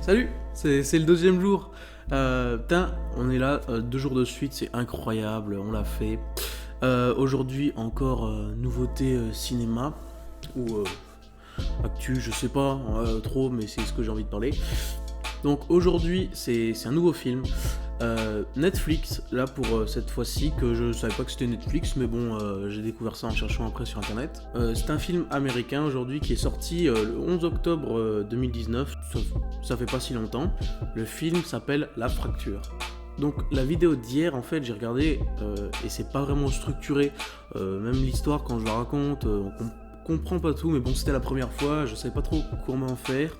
Salut, c'est le deuxième jour. Putain, on est là 2 jours de suite, c'est incroyable, on l'a fait. Aujourd'hui encore nouveauté cinéma ou actu, je sais pas trop, mais c'est ce que j'ai envie de parler. Donc aujourd'hui c'est un nouveau film. Netflix, là pour cette fois-ci, que je savais pas que c'était Netflix, mais bon, j'ai découvert ça en cherchant après sur internet. C'est un film américain aujourd'hui qui est sorti le 11 octobre 2019, ça fait pas si longtemps. Le film s'appelle La Fracture. Donc la vidéo d'hier, en fait, j'ai regardé et c'est pas vraiment structuré. Même l'histoire, quand je la raconte, on comprend pas tout, mais bon, c'était la première fois, je savais pas trop comment faire.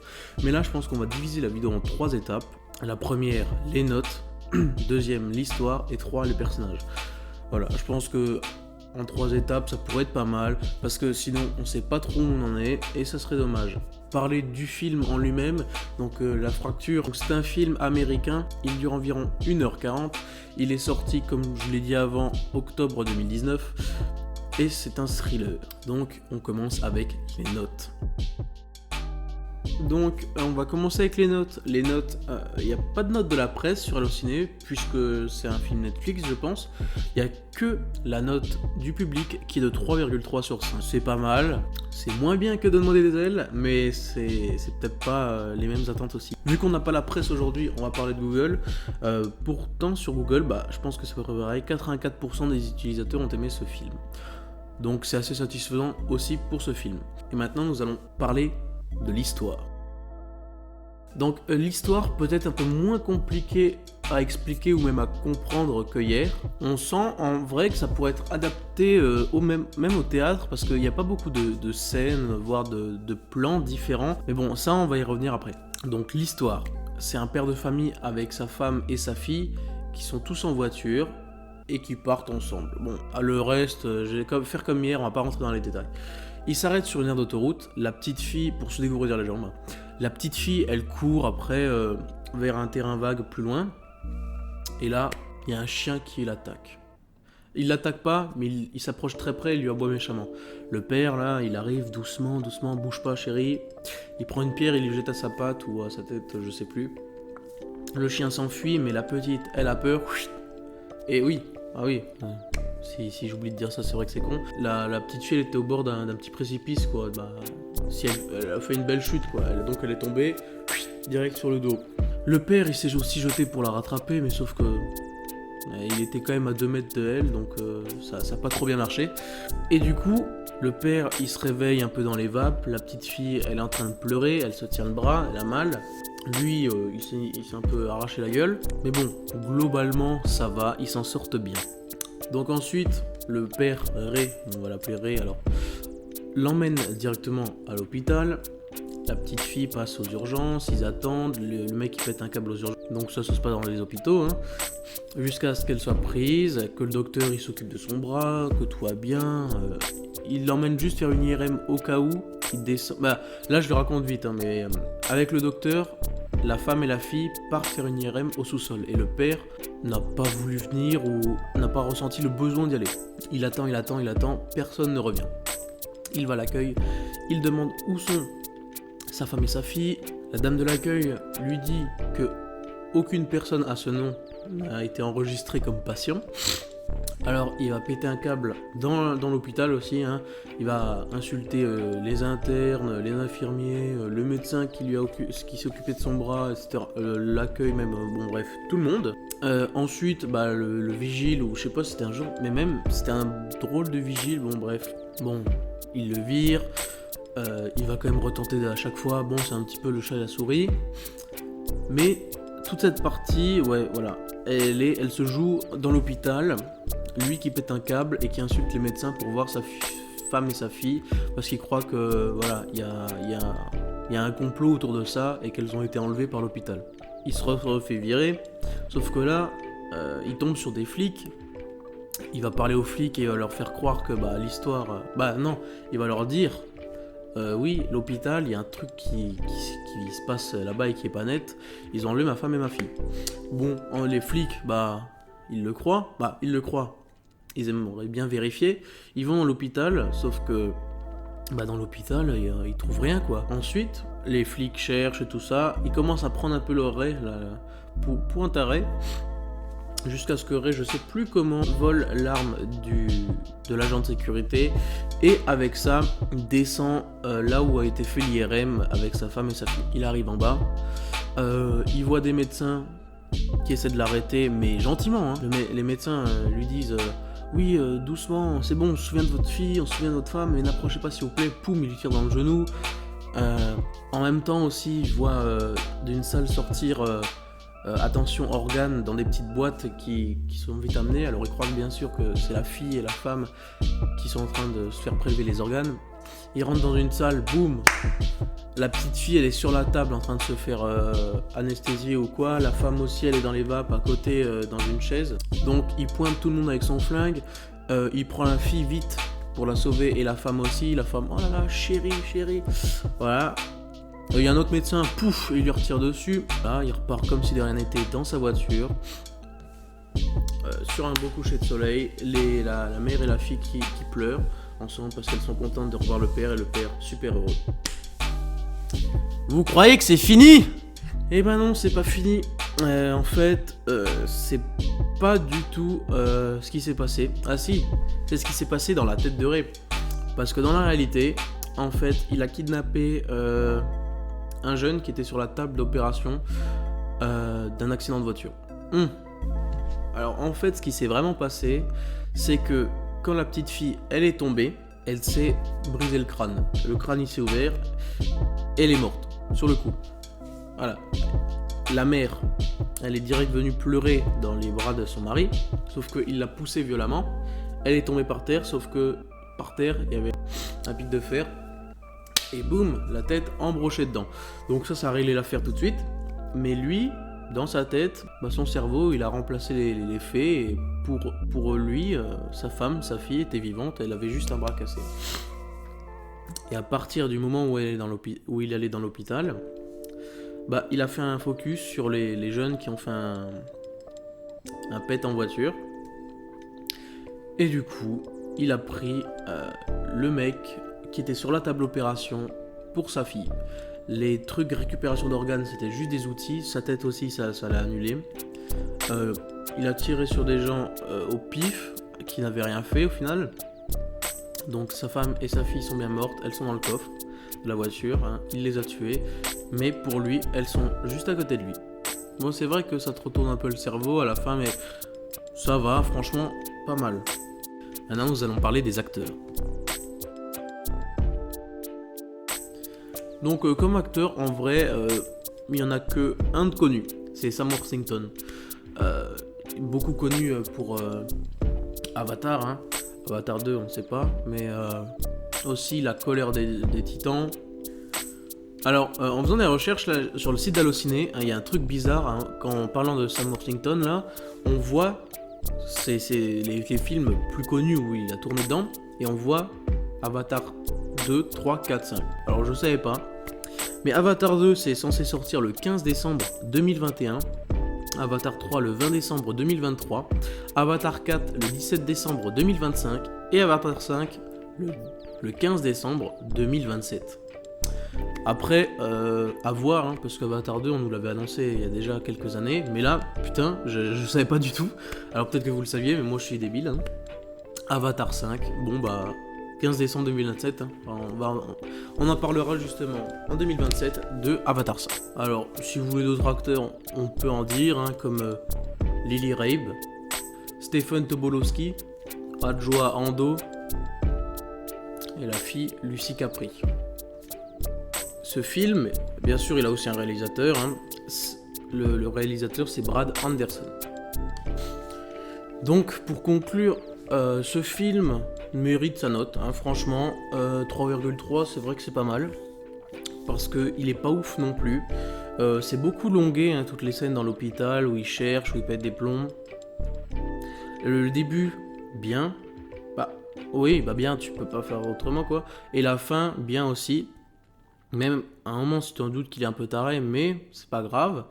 Mais là, je pense qu'on va diviser la vidéo en 3 étapes. La première, les notes. Deuxième, l'histoire. Et 3, les personnages. Voilà, je pense que en 3 étapes, ça pourrait être pas mal, parce que sinon, on sait pas trop où on en est, et ça serait dommage. Parler du film en lui-même, donc La Fracture, donc c'est un film américain, il dure environ 1h40, il est sorti, comme je l'ai dit avant, octobre 2019, et c'est un thriller. Donc on commence avec les notes. Donc on va commencer avec les notes. Les notes, il n'y a pas de notes de la presse sur Allociné, puisque c'est un film Netflix je pense. Il n'y a que la note du public qui est de 3,3 sur 5. C'est pas mal, c'est moins bien que Donne-moi des ailes, mais c'est peut-être pas les mêmes attentes aussi. Vu qu'on n'a pas la presse aujourd'hui, on va parler de Google. Pourtant sur Google, je pense que c'est pareil, 84% des utilisateurs ont aimé ce film. Donc c'est assez satisfaisant aussi pour ce film. Et maintenant nous allons parler de l'histoire. Donc l'histoire peut être un peu moins compliquée à expliquer ou même à comprendre que hier. On sent en vrai que ça pourrait être adapté même au théâtre, parce qu'il n'y a pas beaucoup de scènes, voire de plans différents. Mais bon, ça on va y revenir après. Donc l'histoire, c'est un père de famille avec sa femme et sa fille qui sont tous en voiture et qui partent ensemble. Bon, le reste, je vais faire comme hier, on va pas rentrer dans les détails. Ils s'arrêtent sur une aire d'autoroute, la petite fille, pour se découvrir les jambes, la petite fille, elle court après vers un terrain vague plus loin, et là, il y a un chien qui l'attaque. Il l'attaque pas, mais il s'approche très près et lui aboie méchamment. Le père, là, il arrive doucement, bouge pas chérie, il prend une pierre, il lui jette à sa patte ou à sa tête, je sais plus. Le chien s'enfuit, mais la petite, elle a peur, et oui, si j'oublie de dire ça, c'est vrai que c'est con. La petite fille, elle était au bord d'un petit précipice, quoi. Si elle a fait une belle chute, quoi. Donc elle est tombée direct sur le dos. Le père, il s'est aussi jeté pour la rattraper, mais sauf que il était quand même à 2 mètres de elle, donc ça a pas trop bien marché. Et du coup, le père, il se réveille un peu dans les vapes. La petite fille, elle est en train de pleurer, elle se tient le bras, elle a mal. Lui, il s'est un peu arraché la gueule. Mais bon, globalement, ça va, ils s'en sortent bien. Donc ensuite, le père Ray, on va l'appeler Ray alors, l'emmène directement à l'hôpital. La petite fille passe aux urgences, ils attendent, le mec il pète un câble aux urgences. Donc ça se passe pas dans les hôpitaux, hein. Jusqu'à ce qu'elle soit prise, que le docteur il s'occupe de son bras, que tout va bien. Il l'emmène juste faire une IRM au cas où il descend. Là je le raconte vite, hein, mais avec le docteur, la femme et la fille partent faire une IRM au sous-sol et le père n'a pas voulu venir ou n'a pas ressenti le besoin d'y aller. Il attend, personne ne revient. Il va à l'accueil, il demande où sont sa femme et sa fille. La dame de l'accueil lui dit que aucune personne à ce nom n'a été enregistrée comme patient. Alors il va péter un câble dans l'hôpital aussi, hein. Il va insulter les internes, les infirmiers, le médecin qui s'est occupé de son bras, etc. L'accueil même, bon bref, tout le monde. Ensuite, le vigile, ou je sais pas si c'était un jour, mais même c'était un drôle de vigile, bon bref. Bon, il le vire, il va quand même retenter à chaque fois, bon c'est un petit peu le chat et la souris. Mais toute cette partie, ouais voilà, elle se joue dans l'hôpital. Lui qui pète un câble et qui insulte les médecins pour voir sa femme et sa fille parce qu'il croit que voilà, il y a un complot autour de ça et qu'elles ont été enlevées par l'hôpital. Il se refait virer, sauf que là, il tombe sur des flics. Il va parler aux flics et il va leur faire croire que l'histoire... non, il va leur dire oui, l'hôpital, il y a un truc qui se passe là-bas et qui est pas net. Ils ont enlevé ma femme et ma fille. Bon, les flics, ils le croient. Ils aimeraient bien vérifier. Ils vont à l'hôpital, sauf que dans l'hôpital, ils trouvent rien quoi. Ensuite, les flics cherchent et tout ça, ils commencent à prendre un peu leur Ray pour un taré, jusqu'à ce que Ray, je sais plus comment, vole l'arme de l'agent de sécurité et avec ça descend là où a été fait l'IRM avec sa femme et sa fille. Il arrive en bas, il voit des médecins qui essaient de l'arrêter, mais gentiment. Les médecins lui disent oui, doucement, c'est bon, on se souvient de votre fille, on se souvient de votre femme, mais n'approchez pas s'il vous plaît. Poum, il lui tire dans le genou. En même temps aussi, je vois d'une salle sortir attention organes dans des petites boîtes qui sont vite amenées. Alors ils croient bien sûr que c'est la fille et la femme qui sont en train de se faire prélever les organes. Ils rentrent dans une salle, boum, la petite fille elle est sur la table en train de se faire anesthésier ou quoi. La femme aussi elle est dans les vapes à côté dans une chaise. Donc il pointe tout le monde avec son flingue. Il prend la fille vite pour la sauver et la femme aussi. La femme, oh là là, chérie. Voilà. Il y a un autre médecin, pouf, il lui retire dessus. Là, il repart comme si de rien n'était dans sa voiture. Sur un beau coucher de soleil, la mère et la fille qui pleurent ensemble parce qu'elles sont contentes de revoir le père et le père super heureux. Vous croyez que c'est fini ? Eh ben non, c'est pas fini. En fait, c'est pas du tout ce qui s'est passé. Ah si, c'est ce qui s'est passé dans la tête de Ray. Parce que dans la réalité, en fait, il a kidnappé un jeune qui était sur la table d'opération d'un accident de voiture. Alors en fait, ce qui s'est vraiment passé, c'est que quand la petite fille, elle est tombée, elle s'est brisé le crâne. Le crâne, il s'est ouvert, elle est morte, sur le coup. Voilà. La mère, elle est direct venue pleurer dans les bras de son mari, sauf qu'il l'a poussée violemment. Elle est tombée par terre, sauf que par terre, il y avait un pic de fer. Et boum, la tête embrochée dedans. Donc ça a réglé l'affaire tout de suite. Mais lui, dans sa tête, son cerveau, il a remplacé les faits. Et pour lui, sa femme, sa fille était vivante, elle avait juste un bras cassé. Et à partir du moment où il allait dans l'hôpital, il a fait un focus sur les jeunes qui ont fait un pet en voiture. Et du coup, il a pris le mec qui était sur la table d'opération pour sa fille. Les trucs de récupération d'organes, c'était juste des outils. Sa tête aussi, ça l'a annulé. Il a tiré sur des gens au pif qui n'avaient rien fait au final. Donc sa femme et sa fille sont bien mortes. Elles sont dans le coffre de la voiture. Il les a tuées. Mais pour lui, elles sont juste à côté de lui. Bon, c'est vrai que ça te retourne un peu le cerveau à la fin, mais ça va, franchement, pas mal. Maintenant, nous allons parler des acteurs. Donc, comme acteur, en vrai, il n'y en a que un de connu. C'est Sam Worthington. Beaucoup connu pour Avatar. Avatar 2, on ne sait pas. Mais aussi La colère des titans. Alors, en faisant des recherches là, sur le site d'Allociné, il y a un truc bizarre. En parlant de Sam Worthington, là, on voit c'est les films plus connus où il a tourné dedans. Et on voit Avatar 2, 3, 4, 5. Alors je savais pas. Mais Avatar 2 c'est censé sortir le 15 décembre 2021. Avatar 3 le 20 décembre 2023. Avatar 4 le 17 décembre 2025. Et Avatar 5 le 15 décembre 2027. Après, à voir, parce qu'Avatar 2 on nous l'avait annoncé il y a déjà quelques années. Mais là, putain, je savais pas du tout. Alors peut-être que vous le saviez, mais moi je suis débile. Avatar 5, 15 décembre 2027, on en parlera justement en 2027 de Avatar 5. Alors, si vous voulez d'autres acteurs, on peut en dire, comme Lily Rabe, Stephen Tobolowsky, Adjoa Ando et la fille Lucy Capri. Ce film, bien sûr, il a aussi un réalisateur. Le réalisateur, c'est Brad Anderson. Donc, pour conclure, ce film mérite sa note, franchement. 3,3, c'est vrai que c'est pas mal. Parce qu'il est pas ouf non plus. C'est beaucoup longué, toutes les scènes dans l'hôpital où il cherche, où il pète des plombs. Le début, bien. Bien, tu peux pas faire autrement, quoi. Et la fin, bien aussi. Même à un moment, si tu en doutes qu'il est un peu taré, mais c'est pas grave.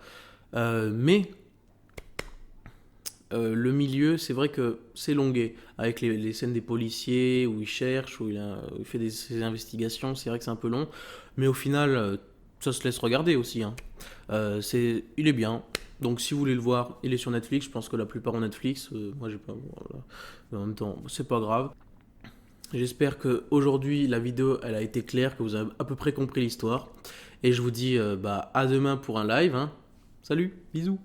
Le milieu, c'est vrai que c'est longué, avec les scènes des policiers, où il cherche, où il fait ses investigations, c'est vrai que c'est un peu long, mais au final, ça se laisse regarder aussi, hein. Il est bien, donc si vous voulez le voir, il est sur Netflix, je pense que la plupart ont Netflix, moi j'ai pas... Voilà. Mais en même temps, c'est pas grave. J'espère que aujourd'hui la vidéo elle a été claire, que vous avez à peu près compris l'histoire. Et je vous dis à demain pour un live, hein. Salut, bisous.